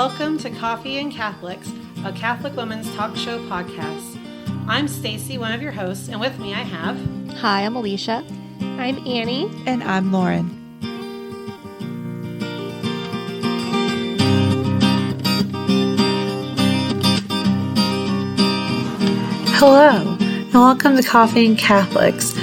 Welcome to Coffee and Catholics, a Catholic women's talk show podcast. I'm Stacy, one of your hosts, and with me I have... Hi, I'm Alicia. I'm Annie. And I'm Lauren. Hello, and welcome to Coffee and Catholics.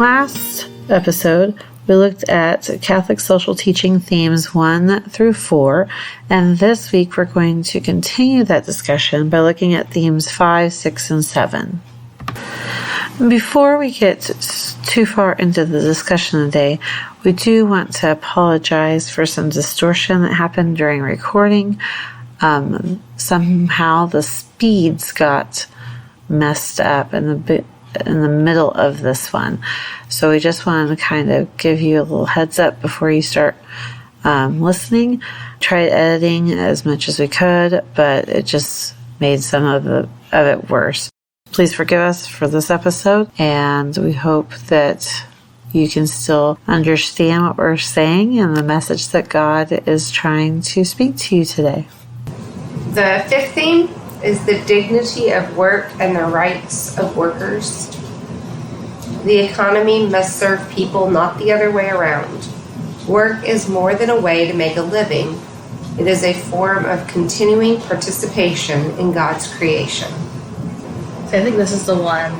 Last episode, we looked at Catholic social teaching themes 1 through 4, and this week we're going to continue that discussion by looking at themes 5, 6, and 7. Before we get too far into the discussion today, we do want to apologize for some distortion that happened during recording. Somehow the speeds got messed up in the middle of this one. So we just wanted to kind of give you a little heads up before you start listening. Tried editing as much as we could, but it just made some of it worse. Please forgive us for this episode, and we hope that you can still understand what we're saying and the message that God is trying to speak to you today. The fifth theme is the dignity of work and the rights of workers. The economy must serve people, not the other way around. Work is more than a way to make a living. It is a form of continuing participation in God's creation. So I think this is the one,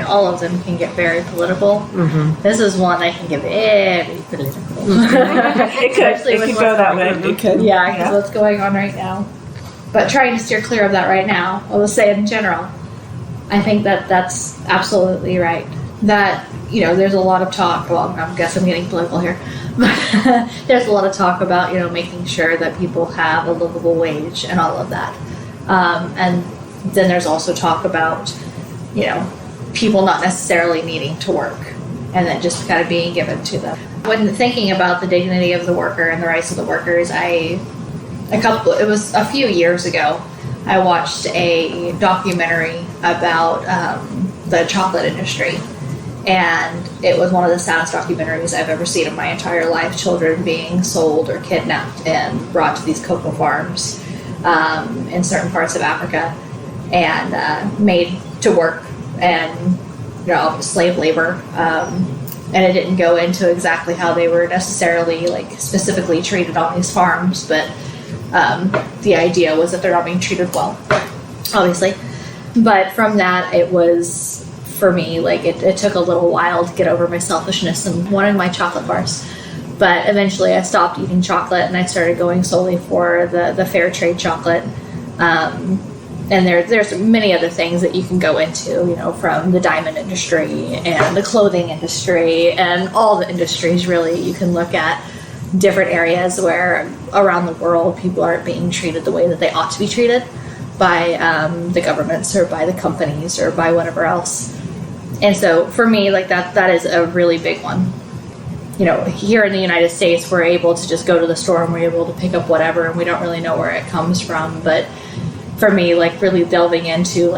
all of them can get very political. Mm-hmm. This is one that can get very political. It could go that way. It could. Yeah, because what's going on right now. But trying to steer clear of that right now, I will say in general, I think that's absolutely right. That, there's a lot of talk, well, I guess I'm getting political here, but there's a lot of talk about, making sure that people have a livable wage and all of that. And then there's also talk about, people not necessarily needing to work and then just kind of being given to them. When thinking about the dignity of the worker and the rights of the workers, it was a few years ago, I watched a documentary about the chocolate industry. And it was one of the saddest documentaries I've ever seen in my entire life. Children being sold or kidnapped and brought to these cocoa farms in certain parts of Africa and made to work and, slave labor. And it didn't go into exactly how they were necessarily, specifically treated on these farms, but the idea was that they're not being treated well, obviously. But from that, it was... For me, it took a little while to get over my selfishness and wanting my chocolate bars. But eventually I stopped eating chocolate and I started going solely for the fair trade chocolate. And there's many other things that you can go into, from the diamond industry and the clothing industry and all the industries, really. You can look at different areas where around the world people aren't being treated the way that they ought to be treated by the governments or by the companies or by whatever else. And so for me, that is a really big one. Here in the United States, we're able to just go to the store and we're able to pick up whatever, and we don't really know where it comes from. But for me, really delving into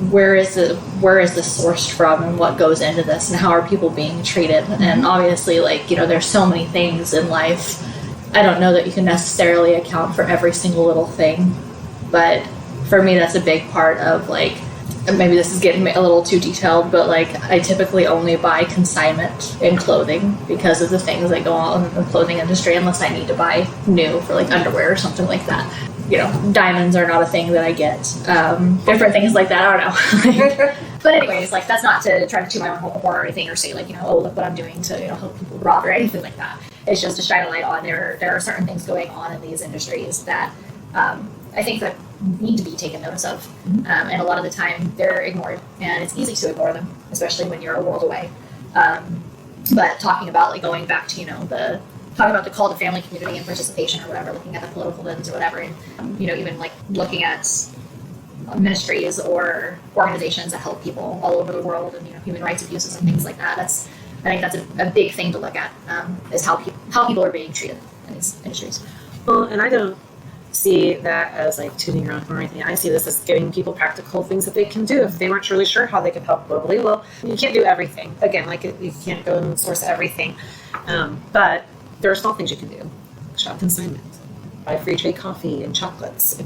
where is this sourced from and what goes into this and how are people being treated. Mm-hmm. And obviously, there's so many things in life. I don't know that you can necessarily account for every single little thing, but for me, that's a big part of maybe this is getting a little too detailed, but I typically only buy consignment in clothing because of the things that go on in the clothing industry, unless I need to buy new for underwear or something like that. Diamonds are not a thing that I get. Different things like that, I don't know. But anyways, that's not to try to toot my own horn or anything or say oh, look what I'm doing to help people rob or anything like that. It's just to shine a light on there are certain things going on in these industries that I think that need to be taken notice of. And a lot of the time they're ignored, and it's easy to ignore them, especially when you're a world away. But talking about going back to talking about the call to family, community, and participation or whatever, looking at the political lens or whatever, and even looking at ministries or organizations that help people all over the world, and human rights abuses and things like that. I think that's a big thing to look at, is how people are being treated in these industries. Well, and I don't see that as tooting your own horn or anything. I see this as giving people practical things that they can do if they weren't really sure how they could help globally. Well, you can't do everything. Again, you can't go and source everything. But there are small things you can do. Shop consignment. buy free trade coffee and chocolates,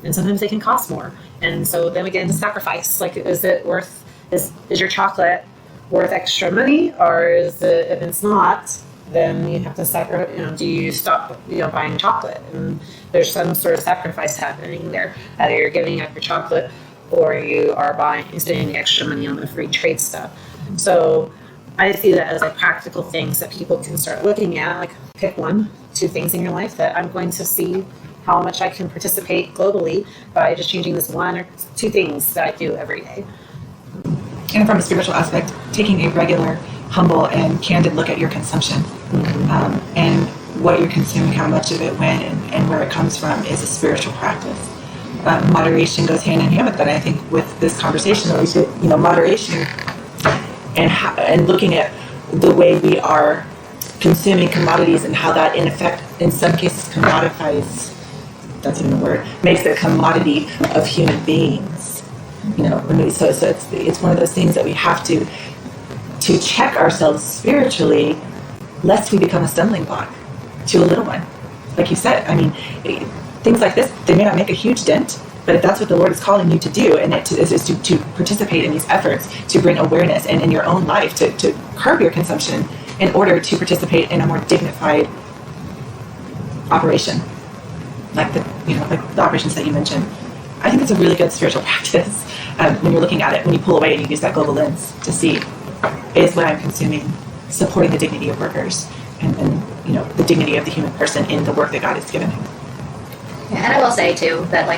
and sometimes they can cost more. And so then we get into sacrifice. Like, is it worth? Is your chocolate worth extra money, or is it? If it's not, then you have to sacrifice. Do you stop? Buying chocolate? And there's some sort of sacrifice happening there. Either you're giving up your chocolate, or you are spending the extra money on the free trade stuff. So I see that as like practical things that people can start looking at. Like, pick 1, 2 things in your life that I'm going to see how much I can participate globally by just changing this 1 or 2 things that I do every day. And from a spiritual aspect, taking a regular, humble, and candid look at your consumption, and what you're consuming, how much of it, when, and where it comes from is a spiritual practice. Moderation goes hand in hand with that. I think with this conversation, we should, moderation and looking at the way we are consuming commodities and how that, in effect, in some cases, commodifies. That's even a word. Makes a commodity of human beings. So it's one of those things that we have to check ourselves spiritually, lest we become a stumbling block to a little one. Like you said, things like this, they may not make a huge dent, but if that's what the Lord is calling you to do, and it is to participate in these efforts, to bring awareness, and in your own life to curb your consumption in order to participate in a more dignified operation, like the operations that you mentioned. I think it's a really good spiritual practice when you're looking at it, when you pull away and you use that global lens to see, is what I'm consuming supporting the dignity of workers and the dignity of the human person in the work that God has given him. Yeah, and I will say too that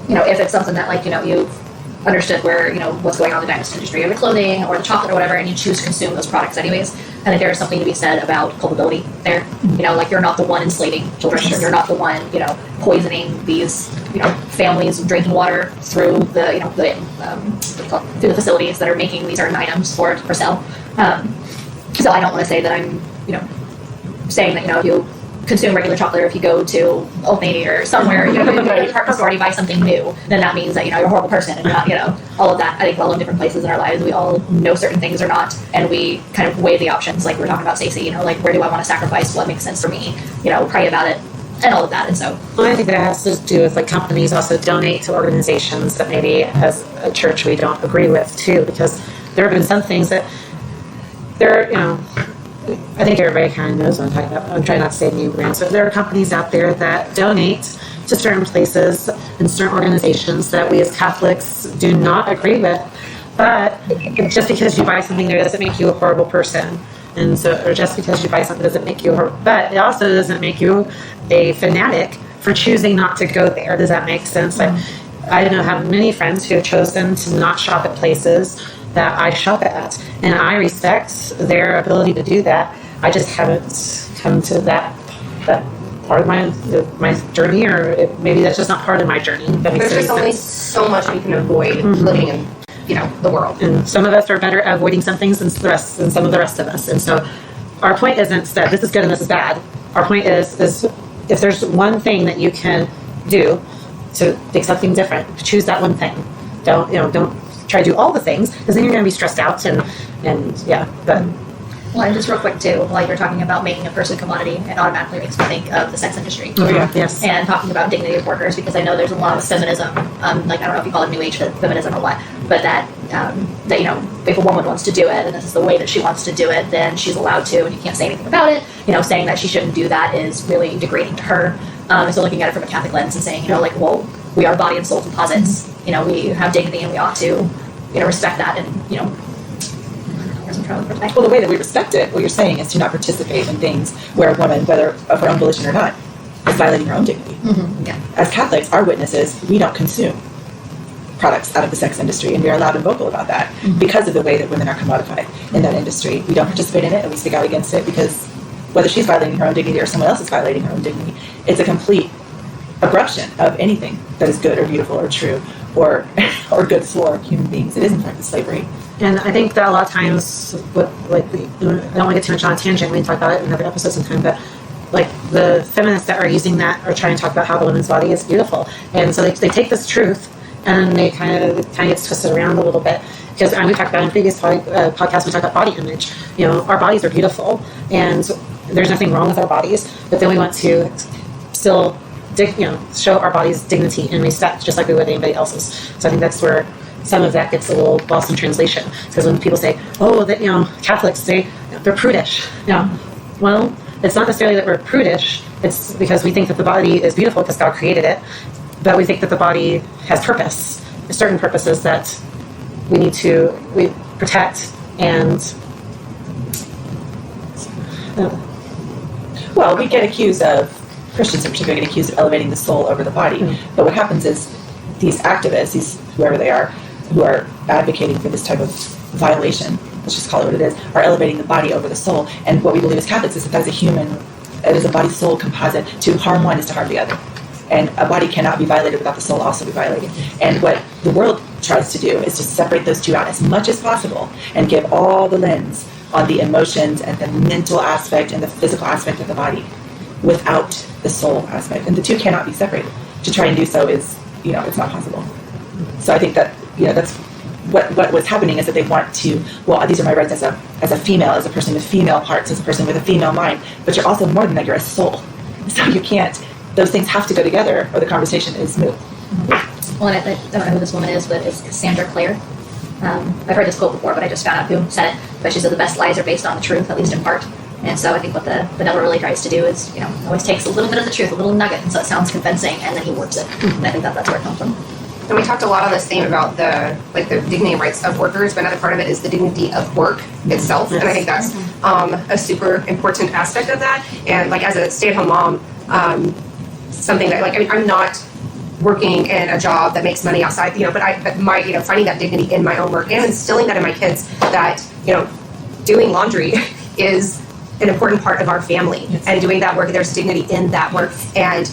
if it's something that you've understood where what's going on in the dinosaur industry or the clothing or the chocolate or whatever, and you choose to consume those products anyways, I think there is something to be said about culpability there. You're not the one enslaving children. Sure. You're not the one poisoning these families drinking water through the through the facilities that are making these certain items for sale. So I don't want to say that I'm saying that if you consume regular chocolate, or if you go to Old Navy or somewhere, in a department store and you buy something new, then that means that you're a horrible person, and you're not, all of that. I think all in different places in our lives, we all know certain things or not, and we kind of weigh the options, like we were talking about, Stacey. Where do I want to sacrifice? What makes sense for me? Pray about it, and all of that. And so, I think that has to do with companies also donate to organizations that maybe as a church we don't agree with too, because there have been some things that I think everybody kind of knows what I'm talking about. I'm trying not to say new brands, but there are companies out there that donate to certain places and certain organizations that we as Catholics do not agree with. But just because you buy something there doesn't make you a horrible person. And so, or just because you buy something doesn't make you but it also doesn't make you a fanatic for choosing not to go there. Does that make sense? I have many friends who have chosen to not shop at places that I shop at, and I respect their ability to do that. I just haven't come to that part of my journey, or maybe that's just not part of my journey. There's just only so much we can avoid living in the world, and some of us are better at avoiding some things than some of the rest of us. And so our point isn't that this is good and this is bad. Our point is if there's one thing that you can do to make something different, choose that one thing. Don't try to do all the things, because then you're going to be stressed out and but. Well, and just real quick too, you're talking about making a person a commodity, it automatically makes me think of the sex industry. Oh yeah, yes. And talking about dignity of workers, because I know there's a lot of feminism, I don't know if you call it New Age feminism or what, but that if a woman wants to do it and this is the way that she wants to do it, then she's allowed to, and you can't say anything about it. Saying that she shouldn't do that is really degrading to her. So looking at it from a Catholic lens and saying, well, we are body and soul composites. We have dignity and we ought to, respect that, and Well, the way that we respect it, what you're saying is to not participate in things where a woman, whether of her own volition or not, is violating her own dignity. Mm-hmm. Yeah. As Catholics, our witness is we don't consume products out of the sex industry, and we are loud and vocal about that because of the way that women are commodified in that industry. We don't participate in it, and we speak out against it, because whether she's violating her own dignity or someone else is violating her own dignity, it's a complete abruption of anything that is good or beautiful or true or good for human beings. It is in fact slavery. And I think that a lot of times, I don't want to get too much on a tangent. We can talk about it in another episode sometime, but the feminists that are using that are trying to talk about how the woman's body is beautiful, and so they take this truth and they kind of gets twisted around a little bit, because we talked about in previous podcasts, we talked about body image. Our bodies are beautiful, and there's nothing wrong with our bodies, but then we want to still show our body's dignity and respect just like we would anybody else's. So I think that's where some of that gets a little lost in translation. Because when people say, oh, that Catholics say they're prudish. Well, it's not necessarily that we're prudish. It's because we think that the body is beautiful because God created it, but we think that the body has purpose. There's certain purposes that we protect and. Well, we get accused of, Christians in particular get accused of elevating the soul over the body. Mm-hmm. But what happens is these activists, whoever they are, who are advocating for this type of violation, let's just call it what it is, are elevating the body over the soul. And what we believe as Catholics is that it is a body-soul composite. To harm one is to harm the other. And a body cannot be violated without the soul also be violated. And what the world tries to do is to separate those two out as much as possible and give all the lens on the emotions and the mental aspect and the physical aspect of the body without the soul aspect. And the two cannot be separated. To try and do so is, it's not possible. So I think that, that's what was happening is that they want to, well, these are my rights as a female, as a person with female parts, as a person with a female mind, but you're also more than that, you're a soul. So you can't, those things have to go together or the conversation is moot. Well, I don't know who this woman is, but it's Sandra Clare. I've heard this quote before, but I just found out who said it. But she said the best lies are based on the truth, at least in part. And so I think what the devil really tries to do is, always takes a little bit of the truth, a little nugget, and so it sounds convincing, and then he warps it. And I think that's where it comes from. And we talked a lot on this theme about the dignity and rights of workers, but another part of it is the dignity of work itself. Yes. And I think that's a super important aspect of that. And as a stay-at-home mom, something that I'm not working in a job that makes money outside, but my finding that dignity in my own work and instilling that in my kids that doing laundry is an important part of our family, and doing that work, there's dignity in that work, and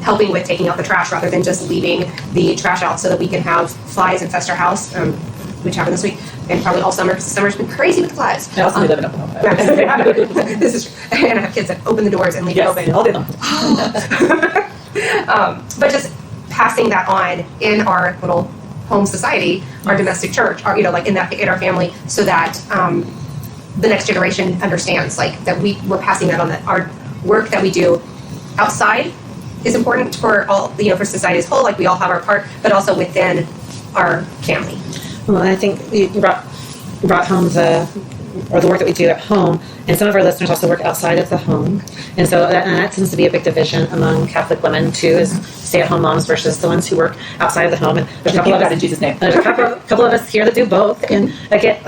helping with taking out the trash rather than just leaving the trash out so that we can have flies infest our house, which happened this week and probably all summer because summer's been crazy with flies. And also we live in Oklahoma. This is true. And I have kids that open the doors and leave it open all day long. But just passing that on in our little home society, our domestic church, our in our family, so that the next generation understands that we're passing that on, that our work that we do outside is important for all, for society as a whole, we all have our part, but also within our family. Well, I think you brought home the work that we do at home, and some of our listeners also work outside of the home, and so that tends to be a big division among Catholic women too, is stay-at-home moms versus the ones who work outside of the home. And there's a couple of us in Jesus' name. There's a couple of us here that do both, and again,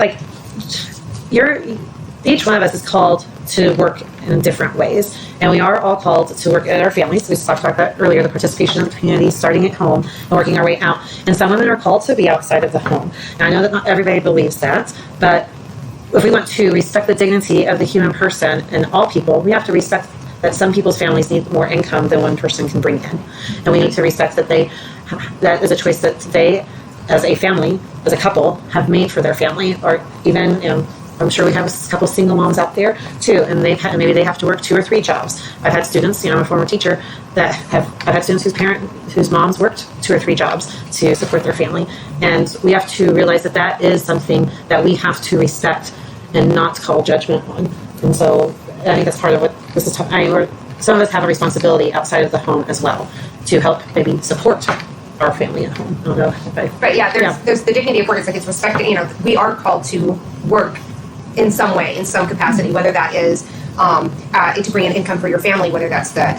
each one of us is called to work in different ways, and we are all called to work at our families. We talked about that earlier, the participation in the community, starting at home and working our way out. And some women are called to be outside of the home. And I know that not everybody believes that, but if we want to respect the dignity of the human person and all people, we have to respect that some people's families need more income than one person can bring in. And we need to respect that that is a choice that they, as a family, as a couple, have made for their family, or even, I'm sure we have a couple single moms out there too, and maybe they have to work 2 or 3 jobs. I've had students, I'm a former teacher, I've had students whose moms worked 2 or 3 jobs to support their family, and we have to realize that is something that we have to respect and not call judgment on. And so I think that's part of what this is. Some of us have a responsibility outside of the home as well to help maybe support our family at home. I don't know if I... Right, yeah, there's the dignity of work. It's respecting, we are called to work in some way, in some capacity, whether that is to bring in income for your family, whether that's the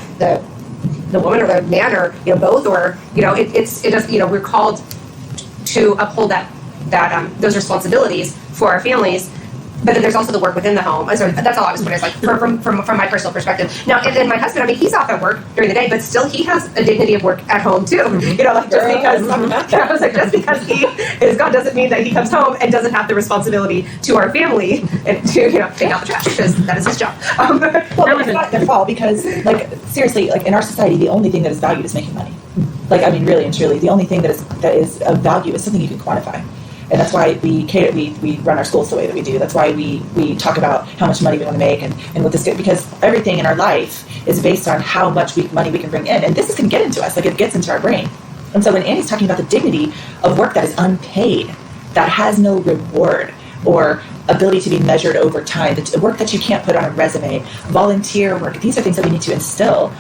woman or the man, or both, or we're called to uphold that those responsibilities for our families. But then there's also the work within the home. So that's all I was putting, from my personal perspective. Now, and then my husband, he's off at work during the day, but still he has a dignity of work at home too. Just because he is God doesn't mean that he comes home and doesn't have the responsibility to our family and to take out the trash, because that is his job. Well, it's not their fault, because seriously, in our society, the only thing that is valued is making money. Really and truly, the only thing that is of value is something you can quantify. And that's why we run our schools the way that we do. That's why we talk about how much money we want to make and what this, because everything in our life is based on how much money we can bring in. And this is going to get into us, it gets into our brain. And so when Annie's talking about the dignity of work that is unpaid, that has no reward, or ability to be measured over time, the work that you can't put on a resume, volunteer work. These are things that we need to instill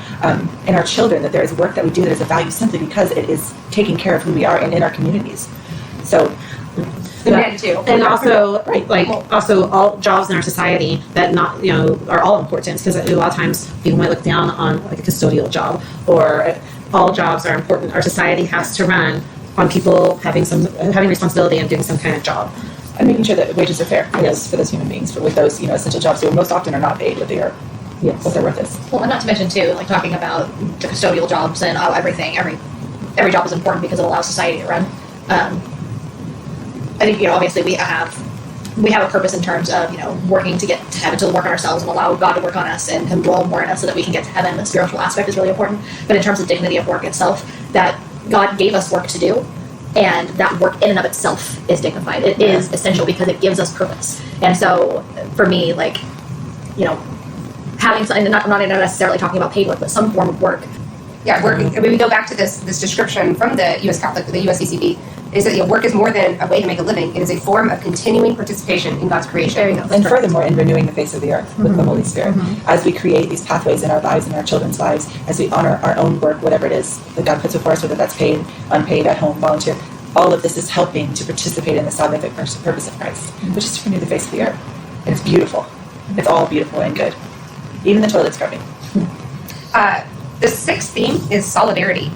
in our children, that there is work that we do that is a value simply because it is taking care of who we are and in our communities. So, and also, also all jobs in our society that are all important, because a lot of times people might look down on like a custodial job, or all jobs are important. Our society has to run on people having responsibility and doing some kind of job. And making sure that wages are fair for those human beings, with those essential jobs who most often are not paid what their worth is. Well, and not to mention too, like talking about the custodial jobs and everything. Every job is important because it allows society to run. I think obviously we have a purpose in terms of working to get to heaven, to work on ourselves and allow God to work on us and Him dwell more in us so that we can get to heaven. The spiritual aspect is really important. But in terms of dignity of work itself, that God gave us work to do. And that work in and of itself is dignified. It is essential because it gives us purpose. And so, for me, having something, I'm not necessarily talking about paid work, but some form of work. Yeah, work. I mean, we go back to this description from the U.S. Catholic, the USCCB, is that work is more than a way to make a living. It is a form of continuing participation in God's creation. There you go. And furthermore, in renewing the face of the earth with the Holy Spirit. As we create these pathways in our lives and our children's lives, as we honor our own work, whatever it is that God puts before us, whether that's paid, unpaid, at home, volunteer, all of this is helping to participate in the salvific purpose of Christ, which is to renew the face of the earth. And it's beautiful. It's all beautiful and good. Even the toilet scrubbing. The sixth theme is solidarity.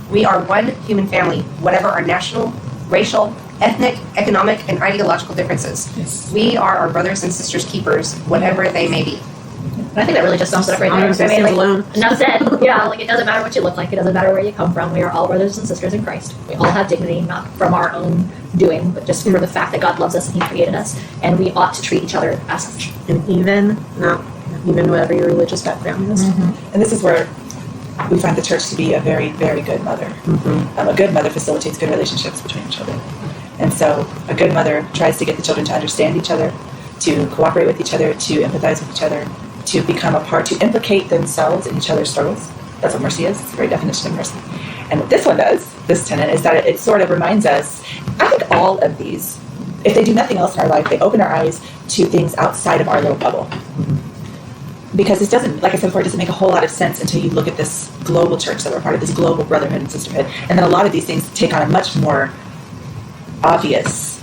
We are one human family, whatever our national, racial, ethnic, economic, and ideological differences. Yes. We are our brothers and sisters' keepers, whatever they may be. And I think that really just sums it up right there. Enough said. It doesn't matter what you look like. It doesn't matter where you come from. We are all brothers and sisters in Christ. We all have dignity, not from our own doing, but just for the fact that God loves us and He created us, and we ought to treat each other as such. And even whatever your religious background is. And this is where we find the church to be a very, very good mother. A good mother facilitates good relationships between children. And so a good mother tries to get the children to understand each other, to cooperate with each other, to empathize with each other, to become a part, to implicate themselves in each other's struggles. That's what mercy is. It's the very definition of mercy. And what this one does, this tenet, is that it sort of reminds us, I think all of these, if they do nothing else in our life, they open our eyes to things outside of our little bubble. Because this doesn't, like I said before, it doesn't make a whole lot of sense until you look at this global church that we're part of, this global brotherhood and sisterhood. And then a lot of these things take on a much more obvious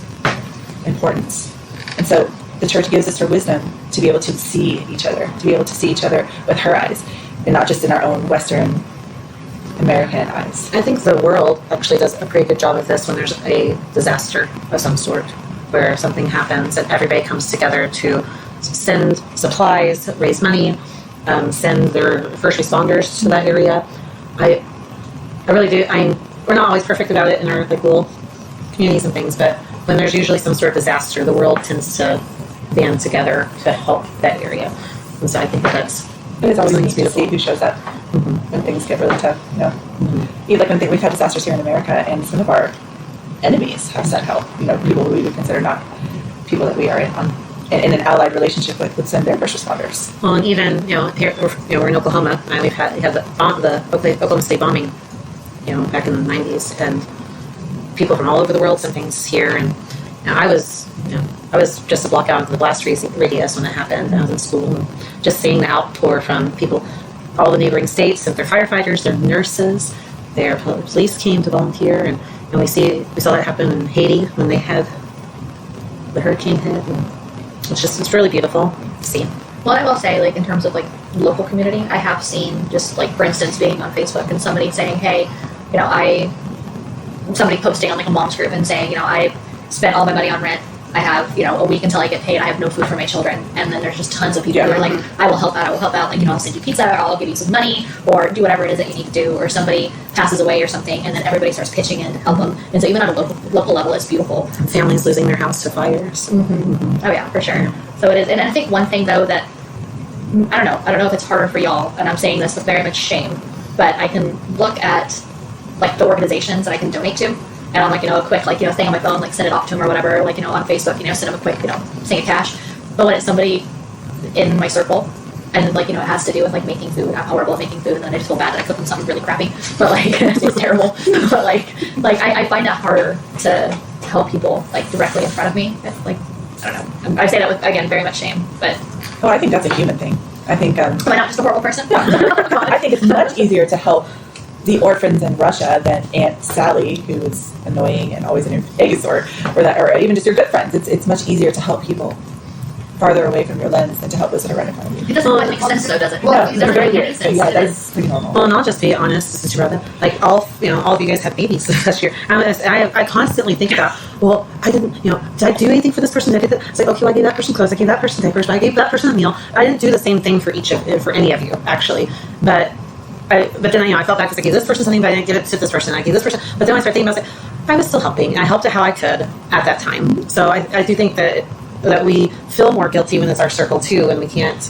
importance. And so the church gives us her wisdom to be able to see each other, with her eyes, and not just in our own Western American eyes. I think the world actually does a pretty good job of this when there's a disaster of some sort, where something happens and everybody comes together to send supplies, raise money, send their first responders to that area. I really do. We're not always perfect about it in our little communities and things, but when there's usually some sort of disaster, the world tends to band together to help that area. And so I think that's it's always neat to see who shows up when things get really tough. Even when we've had disasters here in America, and some of our enemies have sent help. People who we would consider not people that we are in an allied relationship with would send their first responders. Well, and even here we're in Oklahoma, and we had the Oklahoma State bombing, back in the 90s, and people from all over the world sent things here, and I was just a block out of the blast radius when it happened. I was in school, and just seeing the outpour from people, all the neighboring states, and their firefighters, their nurses, their police came to volunteer, and we saw that happen in Haiti when they had the hurricane hit. And it's really beautiful to see. Well, I will say, in terms of local community, I have seen just for instance, being on Facebook and somebody saying, hey, somebody posting on a mom's group and saying, I spent all my money on rent. I have, a week until I get paid. I have no food for my children. And then there's just tons of people who are like, I will help out. I'll send you pizza, or I'll give you some money, or do whatever it is that you need to do. Or somebody passes away or something, and then everybody starts pitching in to help them. And so even at a local level, it's beautiful. And families losing their house to fires. Oh yeah, for sure. So it is. And I think one thing though that, I don't know if it's harder for y'all, and I'm saying this with very much shame, but I can look at the organizations that I can donate to, and on a quick thing on my phone, send it off to them or whatever, on Facebook, send them a quick thing of cash. But when it's somebody in my circle, and it has to do with making food, I'm horrible at making food, and then I just feel bad that I cook them something really crappy, but it's terrible. But I find that harder to help people directly in front of me. I don't know. I say that with, again, very much shame, but Oh, I think that's a human thing. I think am I not just a horrible person? I think it's much easier to help the orphans in Russia than Aunt Sally, who is annoying and always in your face, or even just your good friends. It's much easier to help people farther away from your lens than to help those that are right in front of you. It doesn't quite make sense, though, does it? No, It they're doesn't very make any weird. So sense. yeah, that's pretty normal. Well, and I'll just be honest, since you brought that, like all of you guys have babies this year. I constantly think about, well, I didn't, did I do anything for this person? Did I do that? It's like, okay, well, I gave that person clothes, I gave that person diapers, I gave that person a meal. I didn't do the same thing for any of you, actually. But then I felt bad because I gave this person something, but I didn't give it to this person. I gave this person, but then I started thinking, I was like, I was still helping, and I helped it how I could at that time. So I do think that we feel more guilty when it's our circle too, and we can't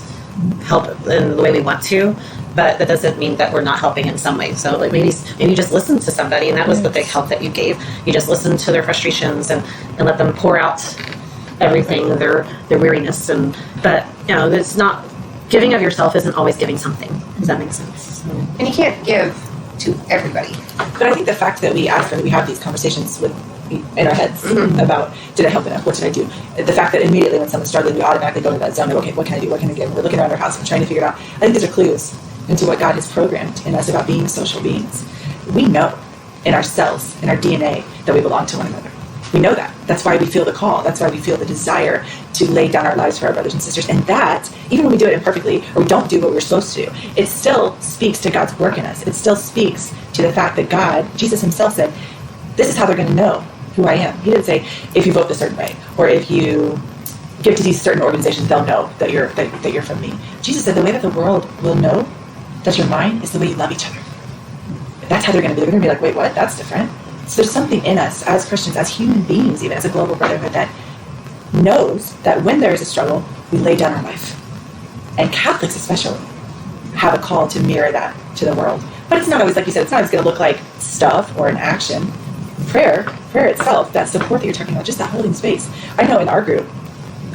help in the way we want to. But that doesn't mean that we're not helping in some way. So like maybe you just listen to somebody, and that was the big help that you gave. You just listened to their frustrations and let them pour out everything, their weariness, but it's not giving of yourself isn't always giving something. Does that make sense? So. And you can't give to everybody. But I think the fact that we have these conversations in our heads about, did I help enough? What did I do? The fact that immediately when someone's struggling, we automatically go to that zone of, okay, what can I do? What can I give? We're looking around our house and trying to figure it out. I think these are clues into what God has programmed in us about being social beings. We know in ourselves, in our DNA, that we belong to one another. We know that. That's why we feel the call. That's why we feel the desire to lay down our lives for our brothers and sisters. And that, even when we do it imperfectly, or we don't do what we're supposed to do, it still speaks to God's work in us. It still speaks to the fact that God, Jesus himself said, this is how they're going to know who I am. He didn't say, if you vote a certain way, or if you give to these certain organizations, they'll know that you're from me. Jesus said, the way that the world will know that you're mine is the way you love each other. That's how they're going to be. They're going to be like, wait, what? That's different. So there's something in us as Christians, as human beings, even as a global brotherhood, that knows that when there is a struggle, we lay down our life. And Catholics especially have a call to mirror that to the world. But it's not always, like you said, it's not always going to look like stuff or an action. Prayer itself, that support that you're talking about, just that holding space. I know in our group,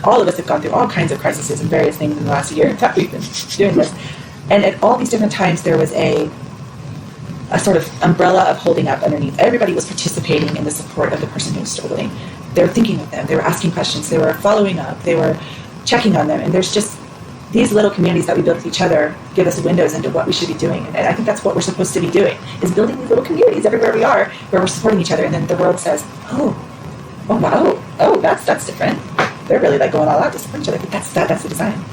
all of us have gone through all kinds of crises and various things in the last year that we've been doing this. And at all these different times, there was a sort of umbrella of holding up underneath. Everybody was participating in the support of the person who was struggling. They were thinking of them. They were asking questions. They were following up. They were checking on them. And there's just these little communities that we build with each other give us windows into what we should be doing. And I think that's what we're supposed to be doing, is building these little communities everywhere we are, where we're supporting each other. And then the world says, oh wow, that's different. They're really like going all out to support each other. But that's the design.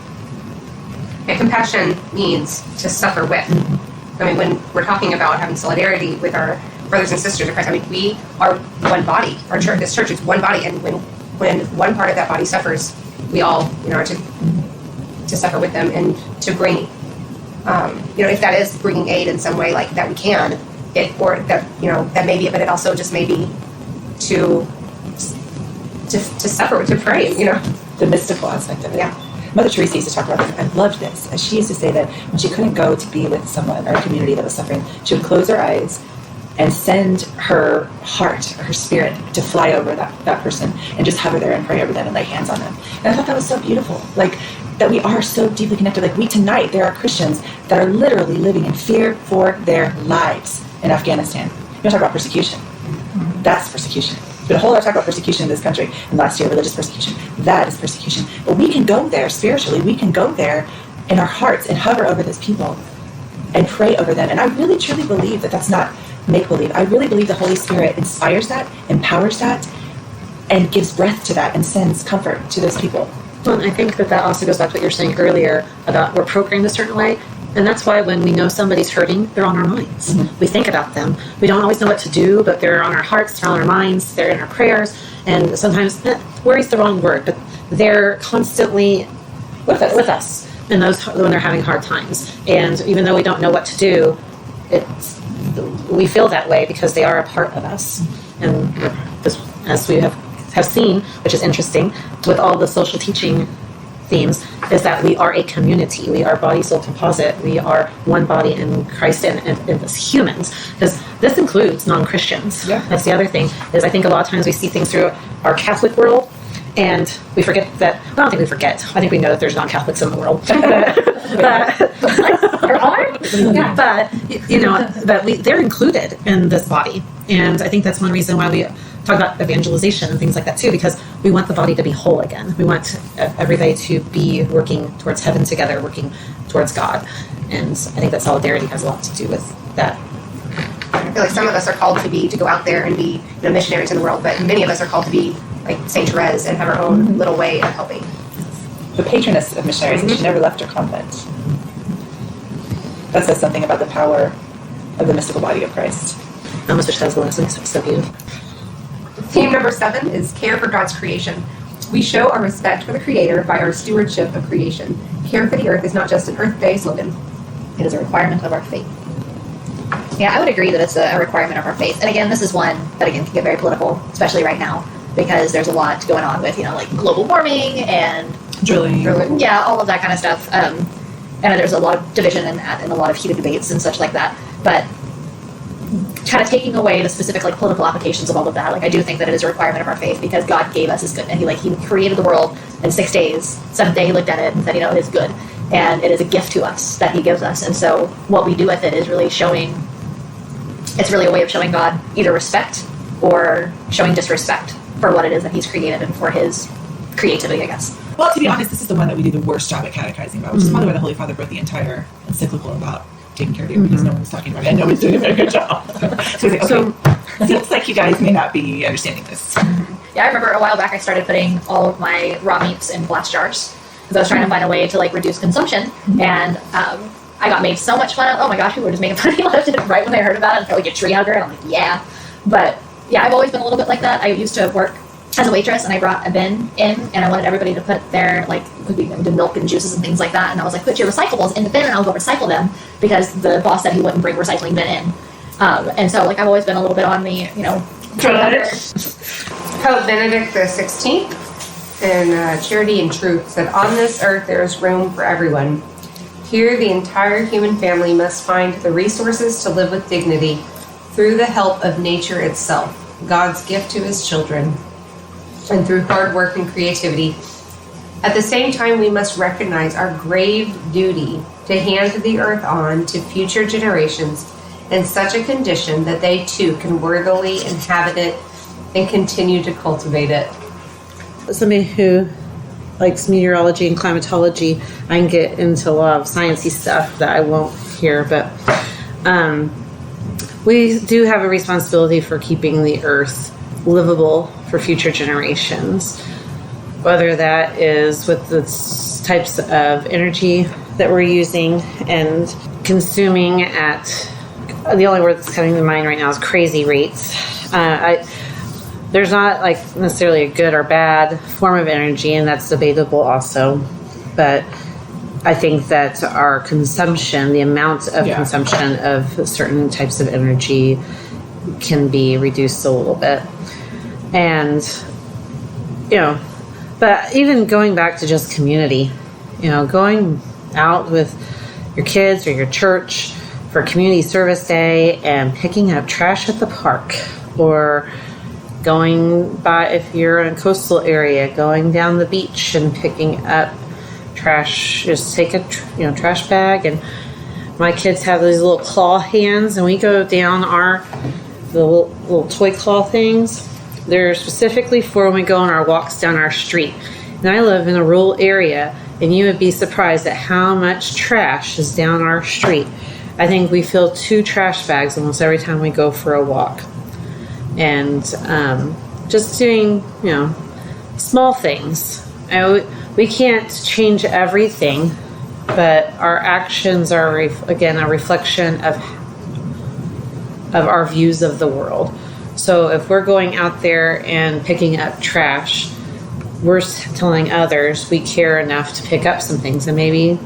And compassion means to suffer with. I mean, when we're talking about having solidarity with our brothers and sisters in Christ, I mean, we are one body. Our church, this church is one body, and when one part of that body suffers, we all, are to suffer with them and to bring, if that is bringing aid in some way, like that we can, or that that may be it, but it also just may be to suffer, to pray, The mystical aspect of it. Yeah. Mother Teresa used to talk about this. I loved this. She used to say that when she couldn't go to be with someone or a community that was suffering, she would close her eyes and send her heart, her spirit, to fly over that person and just hover there and pray over them and lay hands on them. And I thought that was so beautiful. Like, that we are so deeply connected. Like, we tonight, there are Christians that are literally living in fear for their lives in Afghanistan. You want to talk about persecution? That's persecution. There's been a whole lot of talk about persecution in this country, and last year, religious persecution. That is persecution. But we can go there spiritually. We can go there in our hearts and hover over those people and pray over them. And I really, truly believe that that's not make-believe. I really believe the Holy Spirit inspires that, empowers that, and gives breath to that and sends comfort to those people. Well, I think that also goes back to what you were saying earlier about we're programmed a certain way. And that's why when we know somebody's hurting, they're on our minds. We think about them. We don't always know what to do, but they're on our hearts, they're on our minds, they're in our prayers. And sometimes, worry's the wrong word, but they're constantly with us in those when they're having hard times. And even though we don't know what to do, we feel that way because they are a part of us. And as we have seen, which is interesting, with all the social teaching themes, is that we are a community. We are body, soul, composite. We are one body in Christ and as humans. Because this includes non-Christians. Yeah. That's the other thing, is I think a lot of times we see things through our Catholic world, and we forget that, well, I don't think we forget. I think we know that there's non-Catholics in the world. But they're included in this body. And I think that's one reason why we talk about evangelization and things like that too, because we want the body to be whole again. We want everybody to be working towards heaven together, working towards God. And I think that solidarity has a lot to do with that. I feel like some of us are called to go out there and be missionaries in the world, but many of us are called to be like Saint Therese and have our own little way of helping. The patroness of missionaries, and she never left her convent. That says something about the power of the mystical body of Christ. I almost wish that was the last one, so beautiful. Theme number 7 is care for God's creation. We show our respect for the Creator by our stewardship of creation. Care for the earth is not just an Earth Day slogan. It is a requirement of our faith. Yeah, I would agree that it's a requirement of our faith. And again, this is one that, again, can get very political, especially right now, because there's a lot going on with, like global warming and Drilling. Yeah, all of that kind of stuff. And there's a lot of division and a lot of heated debates and such like that. But kind of taking away the specific political applications of all of that, I do think that it is a requirement of our faith because God gave us his good, and he created the world in 6 days. 7th day he looked at it and said, it is good, and it is a gift to us that he gives us. And so what we do with it is really it's really a way of showing God either respect or showing disrespect for what it is that he's created and for his creativity, I guess. Well, to be honest, this is the one that we do the worst job at catechizing about, which is probably why the Holy Father wrote the entire encyclical about taking care of you, because no one was talking about it, and no one's doing a very good job. So he's like, okay, seems like you guys may not be understanding this. Yeah, I remember a while back I started putting all of my raw meats in glass jars because I was trying to find a way to reduce consumption, and I got made so much fun of. Oh my gosh, people were just making fun of me left and right when they heard about it. And felt like a tree hugger, and I'm like, yeah. But yeah, I've always been a little bit like that. I used to work as a waitress, and I brought a bin in, and I wanted everybody to put their the milk and juices and things like that. And I was like, put your recyclables in the bin, and I'll go recycle them because the boss said he wouldn't bring recycling bin in. And so I've always been a little bit on the Pope Benedict XVI in Charity and Truth said, "On this earth there is room for everyone. Here the entire human family must find the resources to live with dignity through the help of nature itself, God's gift to his children, and through hard work and creativity. At the same time, we must recognize our grave duty to hand the earth on to future generations in such a condition that they too can worthily inhabit it and continue to cultivate it." Somebody who likes meteorology and climatology, I can get into a lot of sciencey stuff that I won't hear, but we do have a responsibility for keeping the earth livable for future generations, whether that is with the types of energy that we're using and consuming at, the only word that's coming to mind right now is crazy rates. There's not necessarily a good or bad form of energy, and that's debatable also, but I think that our consumption, the amount of consumption of certain types of energy can be reduced a little bit. And, but even going back to just community, going out with your kids or your church for community service day and picking up trash at the park, or going by, if you're in a coastal area, going down the beach and picking up trash. Just take a trash bag, and my kids have these little claw hands, and we go down the little toy claw things. They're specifically for when we go on our walks down our street. And I live in a rural area, and you would be surprised at how much trash is down our street. I think we fill 2 trash bags almost every time we go for a walk. And just doing, small things. We can't change everything, but our actions are, again, a reflection of our views of the world. So if we're going out there and picking up trash, we're telling others we care enough to pick up some things, and maybe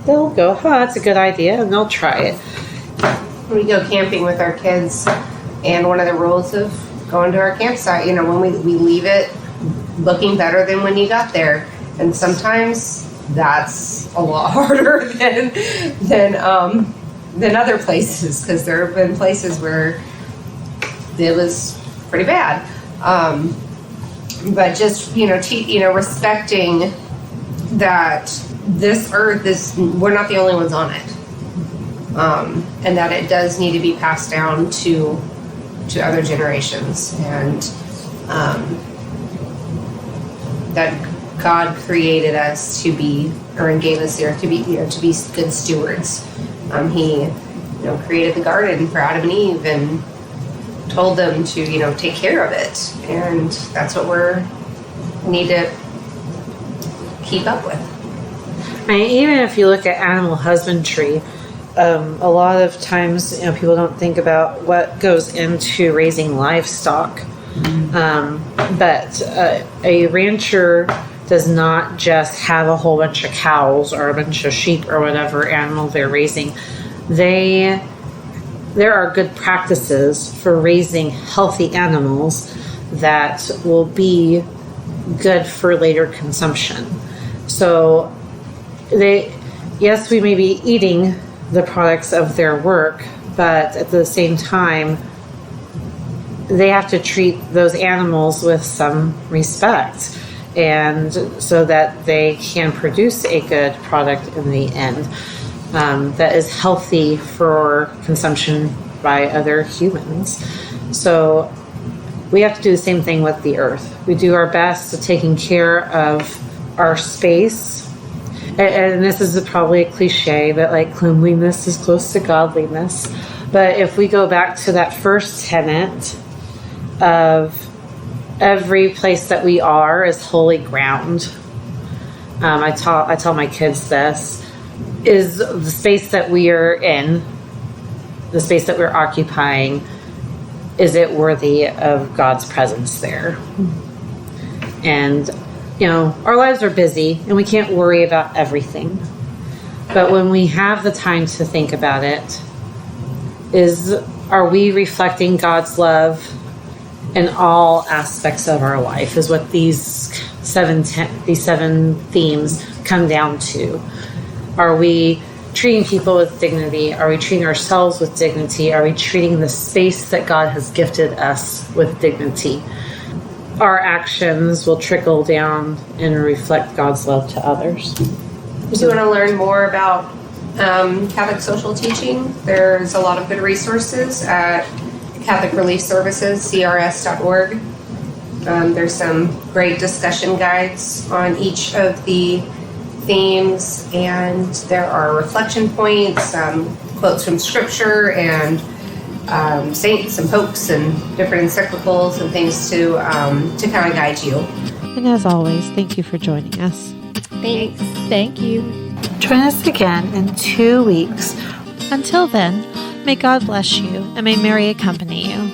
they'll go, that's a good idea, and they'll try it. We go camping with our kids, and one of the rules of going to our campsite, when we leave it looking better than when you got there. And sometimes that's a lot harder than other places, because there have been places where it was pretty bad. But just respecting that this earth we're not the only ones on it, and that it does need to be passed down to other generations. And that God created us to be, or gave us the earth to be, to be good stewards. He, created the garden for Adam and Eve and told them to, take care of it. And that's what we need to keep up with. I mean, even if you look at animal husbandry, a lot of times, people don't think about what goes into raising livestock. But a rancher does not just have a whole bunch of cows or a bunch of sheep or whatever animal they're raising. There are good practices for raising healthy animals that will be good for later consumption. So yes, we may be eating the products of their work, but at the same time, they have to treat those animals with some respect, and so that they can produce a good product in the end that is healthy for consumption by other humans. So we have to do the same thing with the earth. We do our best at taking care of our space. And this is probably a cliche, but like cleanliness is close to godliness. But if we go back to that first tenet of every place that we are is holy ground, I tell my kids this, is the space that we are in, the space that we're occupying, is it worthy of God's presence there? And our lives are busy and we can't worry about everything. But when we have the time to think about it, are we reflecting God's love in all aspects of our life, is what these seven themes come down to. Are we treating people with dignity? Are we treating ourselves with dignity? Are we treating the space that God has gifted us with dignity? Our actions will trickle down and reflect God's love to others. If you want to learn more about Catholic social teaching, there's a lot of good resources at Catholic Relief Services, crs.org. There's some great discussion guides on each of the themes, and there are reflection points, quotes from scripture, and saints and popes and different encyclicals and things to kind of guide you. And as always, thank you for joining us. Thanks. Thank you. Join us again in 2 weeks. Until then, may God bless you and may Mary accompany you.